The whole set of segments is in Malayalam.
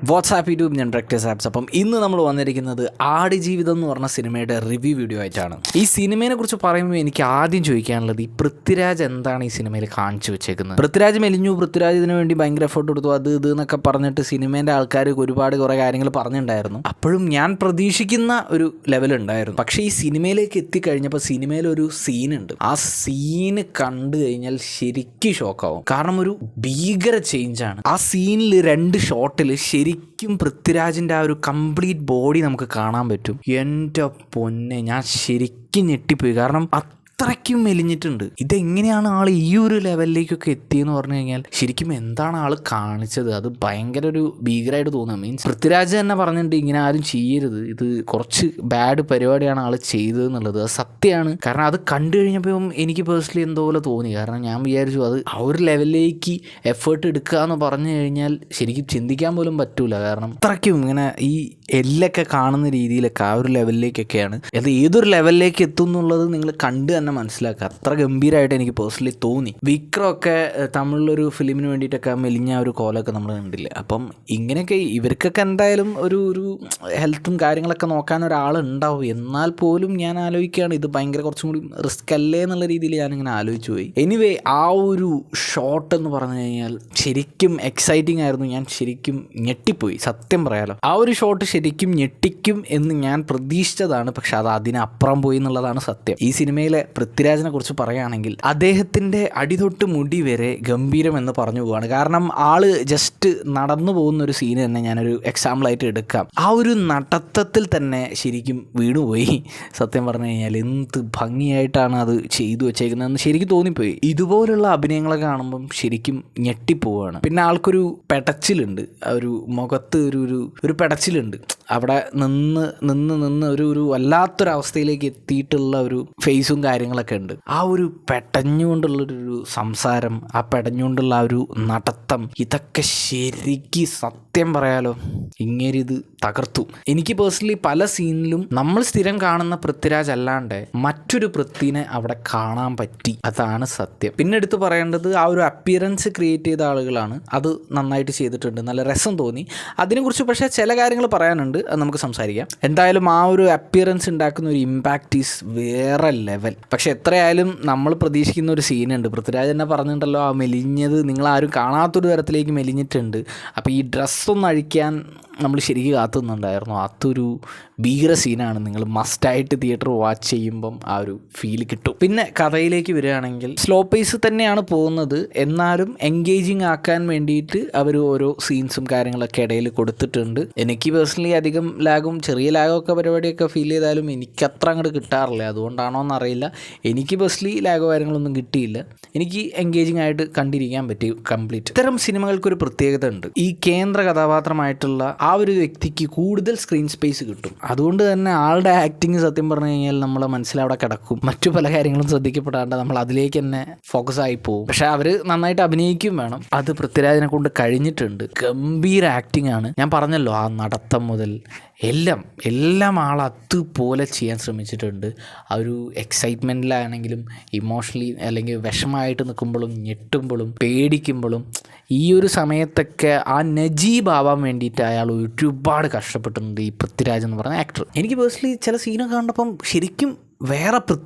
വാട്സാപ്പ് യൂട്യൂബ് ഞാൻ പ്രാക്ടീസ് ആപ്സ്. അപ്പം ഇന്ന് നമ്മൾ വന്നിരിക്കുന്നത് ആടുജീവിതം എന്ന് പറഞ്ഞ സിനിമയുടെ റിവ്യൂ വീഡിയോ ആയിട്ടാണ്. ഈ സിനിമയെ കുറിച്ച് പറയുമ്പോൾ എനിക്ക് ആദ്യം ചോദിക്കാനുള്ളത്, ഈ പൃഥ്വിരാജ് എന്താണ് ഈ സിനിമയിൽ കാണിച്ചു വെച്ചേക്കുന്നത്? പൃഥ്വിരാജ് മെലിഞ്ഞു, പൃഥ്വിരാജ് ഇതിനു വേണ്ടി ഭയങ്കര എഫേർട്ട് കൊടുത്തു, അത് ഇത് എന്നൊക്കെ പറഞ്ഞിട്ട് സിനിമേൻ്റെ ആൾക്കാർ ഒരുപാട് കുറേ കാര്യങ്ങൾ പറഞ്ഞിട്ടുണ്ടായിരുന്നു. അപ്പോഴും ഞാൻ പ്രതീക്ഷിക്കുന്ന ഒരു ലെവൽ ഉണ്ടായിരുന്നു. പക്ഷേ ഈ സിനിമയിലേക്ക് എത്തിക്കഴിഞ്ഞപ്പോൾ സിനിമയിലൊരു സീനുണ്ട്. ആ സീന് കണ്ടു കഴിഞ്ഞാൽ ശരിക്കും ഷോക്കാവും. കാരണം ഒരു ഭീകര ചേഞ്ചാണ്. ആ സീനിൽ 2 ഷോട്ടിൽ ശരിക്കും പൃഥ്വിരാജിൻ്റെ ആ ഒരു കംപ്ലീറ്റ് ബോഡി നമുക്ക് കാണാൻ പറ്റും. എൻ്റെ പൊന്നെ, ഞാൻ ശരിക്കും ഞെട്ടിപ്പോയി. കാരണം അത്രയ്ക്കും മെലിഞ്ഞിട്ടുണ്ട്. ഇതെങ്ങനെയാണ് ആൾ ഈ ഒരു ലെവലിലേക്കൊക്കെ എത്തിയെന്ന് പറഞ്ഞു കഴിഞ്ഞാൽ ശരിക്കും എന്താണ് ആൾ കാണിച്ചത്? അത് ഭയങ്കര ഒരു ഭീകരമായിട്ട് തോന്നുക. മീൻസ് പൃഥ്വിരാജ് തന്നെ പറഞ്ഞിട്ടുണ്ട് ഇങ്ങനെ ആരും ചെയ്യരുത്, ഇത് കുറച്ച് ബാഡ് പരിപാടിയാണ് ആൾ ചെയ്തത് എന്നുള്ളത്. അത് സത്യമാണ്. കാരണം അത് കണ്ടു കഴിഞ്ഞപ്പോൾ എനിക്ക് പേഴ്സണലി എന്തോ പോലെ തോന്നി. കാരണം ഞാൻ വിചാരിച്ചു അത് ആ ഒരു ലെവലിലേക്ക് എഫേർട്ട് എടുക്കുക എന്ന് പറഞ്ഞു കഴിഞ്ഞാൽ ശരിക്കും ചിന്തിക്കാൻ പോലും പറ്റൂല. കാരണം അത്രയ്ക്കും ഇങ്ങനെ ഈ എല്ലൊക്കെ കാണുന്ന രീതിയിലൊക്കെ ആ ഒരു ലെവലിലേക്കൊക്കെയാണ്. അത് ഏതൊരു ലെവലിലേക്ക് എത്തും എന്നുള്ളത് നിങ്ങൾ കണ്ട് തന്നെ മനസ്സിലാക്കുക. അത്ര ഗംഭീരമായിട്ട് എനിക്ക് പേഴ്സണലി തോന്നി. വിക്രമൊക്കെ തമിഴിലൊരു ഫിലിമിന് വേണ്ടിയിട്ടൊക്കെ മെലിഞ്ഞ ഒരു കോലമൊക്കെ നമ്മൾ കണ്ടില്ല. അപ്പം ഇങ്ങനെയൊക്കെ ഇവർക്കൊക്കെ എന്തായാലും ഒരു ഹെൽത്തും കാര്യങ്ങളൊക്കെ നോക്കാൻ ഒരാളുണ്ടാവും. എന്നാൽ പോലും ഞാൻ ആലോചിക്കുകയാണ്, ഇത് ഭയങ്കര കുറച്ചും കൂടി റിസ്ക് അല്ലേ എന്നുള്ള രീതിയിൽ ഞാനിങ്ങനെ ആലോചിച്ചു പോയി. എനിവേ, ആ ഒരു ഷോട്ട് എന്ന് പറഞ്ഞു കഴിഞ്ഞാൽ ശരിക്കും എക്സൈറ്റിംഗ് ആയിരുന്നു. ഞാൻ ശരിക്കും ഞെട്ടിപ്പോയി, സത്യം പറയാലോ. ആ ഒരു ഷോട്ട് ശരിക്കും ഞെട്ടിക്കും എന്ന് ഞാൻ പ്രതീക്ഷിച്ചതാണ്. പക്ഷെ അത് അതിനപ്പുറം പോയി എന്നുള്ളതാണ് സത്യം. ഈ സിനിമയിലെ പൃഥ്വിരാജിനെ കുറിച്ച് പറയുകയാണെങ്കിൽ അദ്ദേഹത്തിൻ്റെ അടിതൊട്ട് മുടി വരെ ഗംഭീരം എന്ന് പറഞ്ഞു പോവാണ്. കാരണം ആള് ജസ്റ്റ് നടന്നു പോകുന്ന ഒരു സീന് തന്നെ ഞാനൊരു എക്സാമ്പിളായിട്ട് എടുക്കാം. ആ ഒരു നടത്തത്തിൽ തന്നെ ശരിക്കും വീണുപോയി. സത്യം പറഞ്ഞു കഴിഞ്ഞാൽ എന്ത് ഭംഗിയായിട്ടാണ് അത് ചെയ്തു വെച്ചേക്കുന്നതെന്ന് ശരിക്കും തോന്നിപ്പോയി. ഇതുപോലുള്ള അഭിനയങ്ങളൊക്കെ കാണുമ്പം ശരിക്കും ഞെട്ടിപ്പോവാണ്. പിന്നെ ആൾക്കൊരു പെടച്ചിലുണ്ട്, ഒരു മുഖത്ത് ഒരു പെടച്ചിലുണ്ട്. അവിടെ നിന്ന് ഒരു വല്ലാത്തൊരവസ്ഥയിലേക്ക് എത്തിയിട്ടുള്ള ഒരു ഫേസും കാര്യങ്ങളൊക്കെ ഉണ്ട്. ആ ഒരു പെടഞ്ഞുകൊണ്ടുള്ളൊരു സംസാരം, ആ പെടഞ്ഞുകൊണ്ടുള്ള ആ ഒരു നടത്തം, ഇതൊക്കെ ശരിക്ക് സത്യം പറയാലോ ഇങ്ങേരിത് തകർത്തു. എനിക്ക് പേഴ്സണലി പല സീനിലും നമ്മൾ സ്ഥിരം കാണുന്ന പൃഥ്വിരാജ് അല്ലാണ്ട് മറ്റൊരു പൃഥ്വിനെ അവിടെ കാണാൻ പറ്റി. അതാണ് സത്യം. പിന്നെ എടുത്ത് പറയേണ്ടത് ആ ഒരു അപ്പിയറൻസ് ക്രിയേറ്റ് ചെയ്ത ആളുകളാണ്. അത് നന്നായിട്ട് ചെയ്തിട്ടുണ്ട്, നല്ല രസം തോന്നി. അതിനെക്കുറിച്ച് പക്ഷേ ചില കാര്യങ്ങൾ പറയാനുണ്ട്, അത് നമുക്ക് സംസാരിക്കാം. എന്തായാലും ആ ഒരു അപ്പിയറൻസ് ഉണ്ടാക്കുന്ന ഒരു ഇമ്പാക്റ്റ് ഈസ് വേറെ ലെവൽ. പക്ഷെ എത്രയായാലും നമ്മൾ പ്രതീക്ഷിക്കുന്ന ഒരു സീനുണ്ട്. പൃഥ്വിരാജ് തന്നെ പറഞ്ഞിട്ടുണ്ടല്ലോ, ആ മെലിഞ്ഞത് നിങ്ങളാരും കാണാത്തൊരു തരത്തിലേക്ക് മെലിഞ്ഞിട്ടുണ്ട്. അപ്പോൾ ഈ ഡ്രസ്സൊന്നും അഴിക്കാൻ നമ്മൾ ശരിക്കും കാത്തുനിന്നുണ്ടായിരുന്നു. അതൊരു ഭീകര സീനാണ്. നിങ്ങൾ മസ്റ്റായിട്ട് തിയേറ്റർ വാച്ച് ചെയ്യുമ്പം ആ ഒരു ഫീൽ കിട്ടും. പിന്നെ കഥയിലേക്ക് വരികയാണെങ്കിൽ സ്ലോ പേസ് തന്നെയാണ് പോകുന്നത്. എന്നാലും എൻഗേജിങ് ആക്കാൻ വേണ്ടിയിട്ട് അവർ ഓരോ സീൻസും കാര്യങ്ങളൊക്കെ ഇടയിൽ കൊടുത്തിട്ടുണ്ട്. എനിക്ക് പേഴ്സണലി അധികം ചെറിയ ലാഗൊക്കെ പരിപാടിയൊക്കെ ഫീൽ ചെയ്താലും എനിക്കത്ര അങ്ങോട്ട് കിട്ടാറില്ല. അതുകൊണ്ടാണോ എന്നറിയില്ല, എനിക്ക് പേഴ്സണലി ലാഗോ കാര്യങ്ങളൊന്നും കിട്ടിയില്ല. എനിക്ക് എൻഗേജിങ് ആയിട്ട് കണ്ടിരിക്കാൻ പറ്റി കംപ്ലീറ്റ്. ഇത്തരം സിനിമകൾക്കൊരു പ്രത്യേകത ഉണ്ട്. ഈ കേന്ദ്ര കഥാപാത്രമായിട്ടുള്ള ആ ഒരു വ്യക്തിക്ക് കൂടുതൽ സ്ക്രീൻ സ്പേസ് കിട്ടും. അതുകൊണ്ട് തന്നെ ആളുടെ ആക്ടിങ് സത്യം പറഞ്ഞു കഴിഞ്ഞാൽ നമ്മളെ മനസ്സിലവിടെ കിടക്കും. മറ്റു പല കാര്യങ്ങളും ശ്രദ്ധിക്കപ്പെടാണ്ട് നമ്മൾ അതിലേക്ക് തന്നെ ഫോക്കസ് ആയി പോകും. പക്ഷെ അവർ നന്നായിട്ട് അഭിനയിക്കും വേണം. അത് പൃഥ്വിരാജിനെ കൊണ്ട് കഴിഞ്ഞിട്ടുണ്ട്. ഗംഭീര ആക്ടിങ് ആണ്. ഞാൻ പറഞ്ഞല്ലോ, ആ നടത്തം മുതൽ എല്ലാം ആൾ അതുപോലെ ചെയ്യാൻ ശ്രമിച്ചിട്ടുണ്ട്. ആ ഒരു എക്സൈറ്റ്മെൻറ്റിലാണെങ്കിലും ഇമോഷണലി അല്ലെങ്കിൽ വിഷമമായിട്ട് നിൽക്കുമ്പോഴും ഞെട്ടുമ്പോഴും പേടിക്കുമ്പോഴും ഈ ഒരു സമയത്തൊക്കെ ആ നജീബ് ആവാൻ വേണ്ടിയിട്ട് അയാൾ ഒരുപാട് കഷ്ടപ്പെട്ടിട്ടുണ്ട്, ഈ പൃഥ്വിരാജ് എന്ന് പറയുന്ന ആക്ടർ. എനിക്ക് പേഴ്സണലി ചില സീനൊക്കെ കണ്ടപ്പം ശരിക്കും വേറെ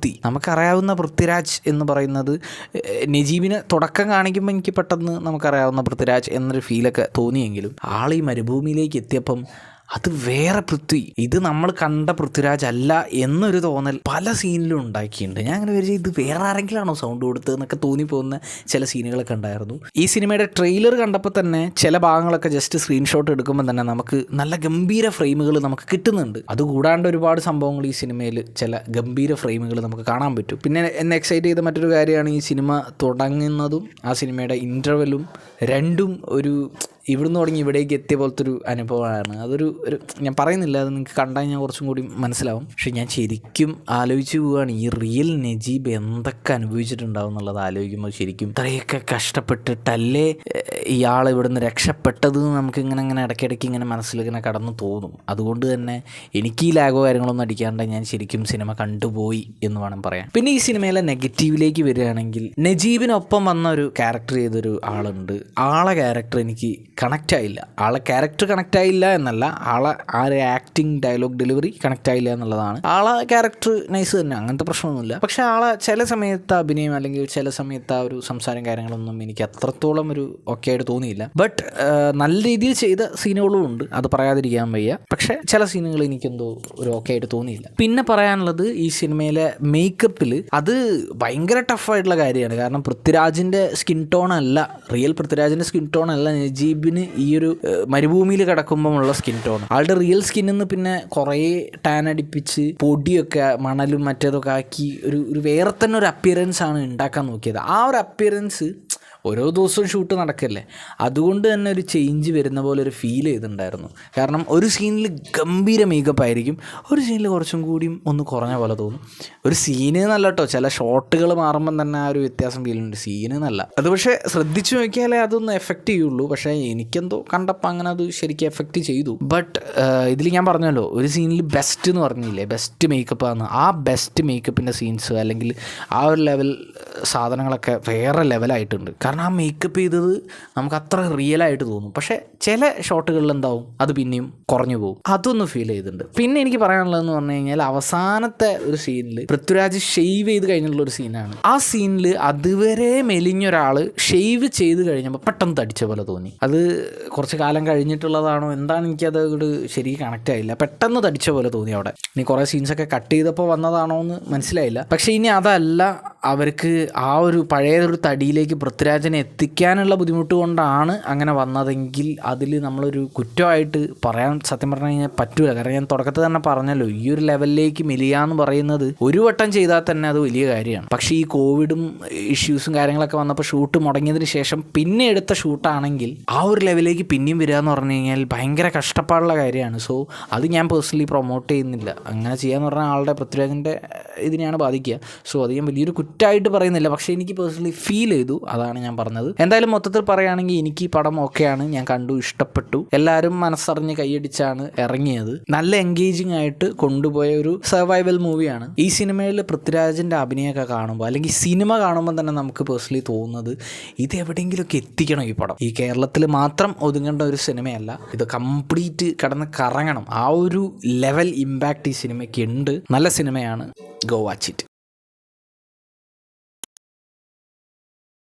നമുക്കറിയാവുന്ന പൃഥ്വിരാജ് എന്ന് പറയുന്നത് നജീബിന് തുടക്കം കാണിക്കുമ്പോൾ എനിക്ക് പെട്ടെന്ന് നമുക്കറിയാവുന്ന പൃഥ്വിരാജ് എന്നൊരു ഫീലൊക്കെ തോന്നിയെങ്കിലും ആൾ ഈ മരുഭൂമിയിലേക്ക് എത്തിയപ്പം അത് വേറെ ഇത് നമ്മൾ കണ്ട പൃഥ്വിരാജ് അല്ല എന്നൊരു തോന്നൽ പല സീനിലും ഉണ്ടാക്കിയിട്ടുണ്ട്. ഞാൻ അങ്ങനെ വിചാരിച്ചു ഇത് വേറെ ആരെങ്കിലാണോ സൗണ്ട് കൊടുത്തതെന്നൊക്കെ തോന്നിപ്പോകുന്ന ചില സീനുകളൊക്കെ ഉണ്ടായിരുന്നു. ഈ സിനിമയുടെ ട്രെയിലർ കണ്ടപ്പോൾ തന്നെ ചില ഭാഗങ്ങളൊക്കെ ജസ്റ്റ് സ്ക്രീൻഷോട്ട് എടുക്കുമ്പോൾ തന്നെ നമുക്ക് നല്ല ഗംഭീര ഫ്രെയിമുകൾ നമുക്ക് കിട്ടുന്നുണ്ട്. അതുകൂടാണ്ട് ഒരുപാട് സംഭവങ്ങൾ ഈ സിനിമയിൽ ചില ഗംഭീര ഫ്രെയിമുകൾ നമുക്ക് കാണാൻ പറ്റും. പിന്നെ എന്നെ എക്സൈറ്റ് ചെയ്ത മറ്റൊരു കാര്യമാണ് ഈ സിനിമ തുടങ്ങുന്നതും ആ സിനിമയുടെ ഇൻ്റർവെല്ലും രണ്ടും ഇവിടുന്ന് തുടങ്ങി ഇവിടേക്ക് എത്തിയ പോലത്തെ ഒരു അനുഭവമാണ്. അതൊരു ഞാൻ പറയുന്നില്ല, അത് നിങ്ങൾക്ക് കണ്ടാൽ ഞാൻ കുറച്ചും കൂടി മനസ്സിലാവും. പക്ഷെ ഞാൻ ശരിക്കും ആലോചിച്ച് പോവുകയാണ്, ഈ റിയൽ നജീബ് എന്തൊക്കെ അനുഭവിച്ചിട്ടുണ്ടാവും എന്നുള്ളത് ആലോചിക്കുമ്പോൾ ശരിക്കും ഇത്രയൊക്കെ കഷ്ടപ്പെട്ടിട്ടല്ലേ ഇയാൾ ഇവിടുന്ന് രക്ഷപ്പെട്ടത് നമുക്കിങ്ങനെ ഇടയ്ക്കിടയ്ക്ക് ഇങ്ങനെ മനസ്സിലിങ്ങനെ കടന്നു തോന്നും. അതുകൊണ്ട് തന്നെ എനിക്ക് ഈ ലാഗോ കാര്യങ്ങളൊന്നും അടിക്കാണ്ട് ഞാൻ ശരിക്കും സിനിമ കണ്ടുപോയി എന്ന് വേണം പറയാൻ. പിന്നെ ഈ സിനിമയിലെ നെഗറ്റീവിലേക്ക് വരികയാണെങ്കിൽ, നജീബിനൊപ്പം വന്ന ഒരു ക്യാരക്ടർ ചെയ്തൊരു ആളുണ്ട്. ആളെ ക്യാരക്ടർ എനിക്ക് കണക്റ്റ് ആയില്ല. ആളെ ക്യാരക്ടർ കണക്റ്റ് ആയില്ല എന്നല്ല, ആ ഒരു ആക്ടിങ് ഡയലോഗ് ഡെലിവറി കണക്റ്റ് ആയില്ല എന്നുള്ളതാണ്. ആളെ ക്യാരക്ടർ നൈസ് തന്നെ, അങ്ങനത്തെ പ്രശ്നമൊന്നുമില്ല. പക്ഷേ ആളെ ചില സമയത്ത് അഭിനയം അല്ലെങ്കിൽ ചില സമയത്ത് ആ ഒരു സംസാരം കാര്യങ്ങളൊന്നും എനിക്ക് അത്രത്തോളം ഒരു ഓക്കെ ആയിട്ട് തോന്നിയില്ല. ബട്ട് നല്ല രീതിയിൽ ചെയ്ത സീനുകളും ഉണ്ട്, അത് പറയാതിരിക്കാൻ വയ്യ. പക്ഷേ ചില സീനുകൾ എനിക്കെന്തോ ഒരു ഓക്കെ ആയിട്ട് തോന്നിയില്ല. പിന്നെ പറയാനുള്ളത് ഈ സിനിമയിലെ മേക്കപ്പിൽ അത് ഭയങ്കര ടഫായിട്ടുള്ള കാര്യമാണ്. കാരണം പൃഥ്വിരാജിൻ്റെ സ്കിൻ ടോൺ അല്ല, റിയൽ പൃഥ്വിരാജിൻ്റെ സ്കിൻ ടോൺ അല്ല നജീബിന് ഈ ഒരു മരുഭൂമിയിൽ കിടക്കുമ്പോഴുള്ള സ്കിൻ ടോൺ. ആളുടെ റിയൽ സ്കിന്നിന്ന് പിന്നെ കുറേ ടാൻ അടിപ്പിച്ച് പൊടിയൊക്കെ മണലും മറ്റേതൊക്കെ ആക്കി ഒരു വേറെ തന്നെ ഒരു അപ്പിയറൻസ് ആണ് ഉണ്ടാക്കാൻ നോക്കിയത്. ആ ഒരു അപ്പിയറൻസ് ഓരോ ദിവസവും ഷൂട്ട് നടക്കല്ലേ, അതുകൊണ്ട് തന്നെ ഒരു ചേഞ്ച് വരുന്ന പോലെ ഒരു ഫീൽ ചെയ്തിട്ടുണ്ടായിരുന്നു. കാരണം ഒരു സീനിൽ ഗംഭീര മേക്കപ്പ് ആയിരിക്കും, ഒരു സീനിൽ കുറച്ചും കൂടിയും ഒന്ന് കുറഞ്ഞ പോലെ തോന്നും. ഒരു സീന് എന്നല്ല കേട്ടോ, ചില ഷോട്ടുകൾ മാറുമ്പം തന്നെ ആ ഒരു വ്യത്യാസം ഫീലുണ്ട്, സീന് എന്നല്ല. അത് പക്ഷേ ശ്രദ്ധിച്ചു നോക്കിയാലേ അതൊന്ന് എഫക്റ്റ് ചെയ്യുള്ളൂ. പക്ഷേ എനിക്കെന്തോ കണ്ടപ്പോൾ അങ്ങനെ അത് ശരിക്കും എഫക്റ്റ് ചെയ്തു. ബട്ട് ഇതിൽ ഞാൻ പറഞ്ഞല്ലോ, ഒരു സീനിൽ ബെസ്റ്റ് എന്ന് പറഞ്ഞില്ലേ, ബെസ്റ്റ് മേക്കപ്പാണ്. ആ ബെസ്റ്റ് മേക്കപ്പിൻ്റെ സീൻസ് അല്ലെങ്കിൽ ആ ഒരു ലെവൽ സാധനങ്ങളൊക്കെ വേറെ ലെവലായിട്ടുണ്ട്. കാരണം ആ മേക്കപ്പ് ചെയ്തത് നമുക്ക് അത്ര റിയലായിട്ട് തോന്നും. പക്ഷേ ചില ഷോട്ടുകളിൽ എന്താവും, അത് പിന്നെയും കുറഞ്ഞു പോകും. അതൊന്ന് ഫീൽ ചെയ്തിട്ടുണ്ട്. പിന്നെ എനിക്ക് പറയാനുള്ളതെന്ന് പറഞ്ഞു കഴിഞ്ഞാൽ അവസാനത്തെ ഒരു സീനിൽ പൃഥ്വിരാജ് ഷെയ്വ് ചെയ്ത് കഴിഞ്ഞിട്ടുള്ള ഒരു സീനാണ്. ആ സീനിൽ അതുവരെ മെലിഞ്ഞൊരാൾ ഷെയ്വ് ചെയ്ത് കഴിഞ്ഞപ്പോൾ പെട്ടെന്ന് തടിച്ച പോലെ തോന്നി. അത് കുറച്ച് കാലം കഴിഞ്ഞിട്ടുള്ളതാണോ എന്താണ്, എനിക്കത് ശരിക്കും കണക്റ്റ് ആയില്ല. പെട്ടെന്ന് തടിച്ച പോലെ തോന്നി അവിടെ. ഇനി കുറേ സീൻസൊക്കെ കട്ട് ചെയ്തപ്പോൾ വന്നതാണോ എന്ന് മനസ്സിലായില്ല. പക്ഷേ ഇനി അതല്ല, അവർക്ക് ആ ഒരു പഴയൊരു തടിയിലേക്ക് പൃഥ്വിരാജിനെ എത്തിക്കാനുള്ള ബുദ്ധിമുട്ട് കൊണ്ടാണ് അങ്ങനെ വന്നതെങ്കിൽ അതിൽ നമ്മളൊരു കുറ്റമായിട്ട് പറയാൻ സത്യം പറഞ്ഞു കഴിഞ്ഞാൽ പറ്റൂല. കാരണം ഞാൻ തുടക്കത്തിൽ തന്നെ പറഞ്ഞല്ലോ, ഈ ഒരു ലെവലിലേക്ക് മെലിയാന്ന് പറയുന്നത് ഒരു വട്ടം ചെയ്താൽ തന്നെ അത് വലിയ കാര്യമാണ്. പക്ഷേ ഈ കോവിഡും ഇഷ്യൂസും കാര്യങ്ങളൊക്കെ വന്നപ്പോൾ ഷൂട്ട് മുടങ്ങിയതിന് ശേഷം പിന്നെ എടുത്ത ഷൂട്ടാണെങ്കിൽ ആ ഒരു ലെവലിലേക്ക് പിന്നെയും വരിക എന്ന് പറഞ്ഞു കഴിഞ്ഞാൽ ഭയങ്കര കഷ്ടപ്പാടുള്ള കാര്യമാണ്. സോ അത് ഞാൻ പേഴ്സണലി പ്രൊമോട്ട് ചെയ്യുന്നില്ല. അങ്ങനെ ചെയ്യാന്ന് പറഞ്ഞാൽ ആളുടെ പൃഥ്വിരാജിൻ്റെ ഇതിനെയാണ് ബാധിക്കുക. സോ അത് ഞാൻ വലിയൊരു കുറ്റമായിട്ട് പറയുന്നില്ല, പക്ഷേ എനിക്ക് പേഴ്സണലി ഫീൽ ചെയ്തു, അതാണ് ഞാൻ പറഞ്ഞത്. എന്തായാലും മൊത്തത്തിൽ പറയുകയാണെങ്കിൽ എനിക്ക് ഈ പടം ഓക്കെയാണ്, ഞാൻ കണ്ടു, ഇഷ്ടപ്പെട്ടു. എല്ലാവരും മനസ്സറിഞ്ഞ് കൈയടിച്ചാണ് ഇറങ്ങിയത്. നല്ല എൻഗേജിങ് ആയിട്ട് കൊണ്ടുപോയ ഒരു സർവൈവൽ മൂവിയാണ്. ഈ സിനിമയിൽ പൃഥ്വിരാജിൻ്റെ അഭിനയമൊക്കെ കാണുമ്പോൾ അല്ലെങ്കിൽ സിനിമ കാണുമ്പോൾ തന്നെ നമുക്ക് പേഴ്സണലി തോന്നുന്നത് ഇത് എവിടെയെങ്കിലുമൊക്കെ എത്തിക്കണം ഈ പടം. ഈ കേരളത്തിൽ മാത്രം ഒതുങ്ങേണ്ട ഒരു സിനിമയല്ല, ഇത് കംപ്ലീറ്റ് കിടന്ന് കറങ്ങണം. ആ ഒരു ലെവൽ ഇമ്പാക്റ്റ് ഈ സിനിമയ്ക്ക് ഉണ്ട്. നല്ല സിനിമയാണ്. Go watch it.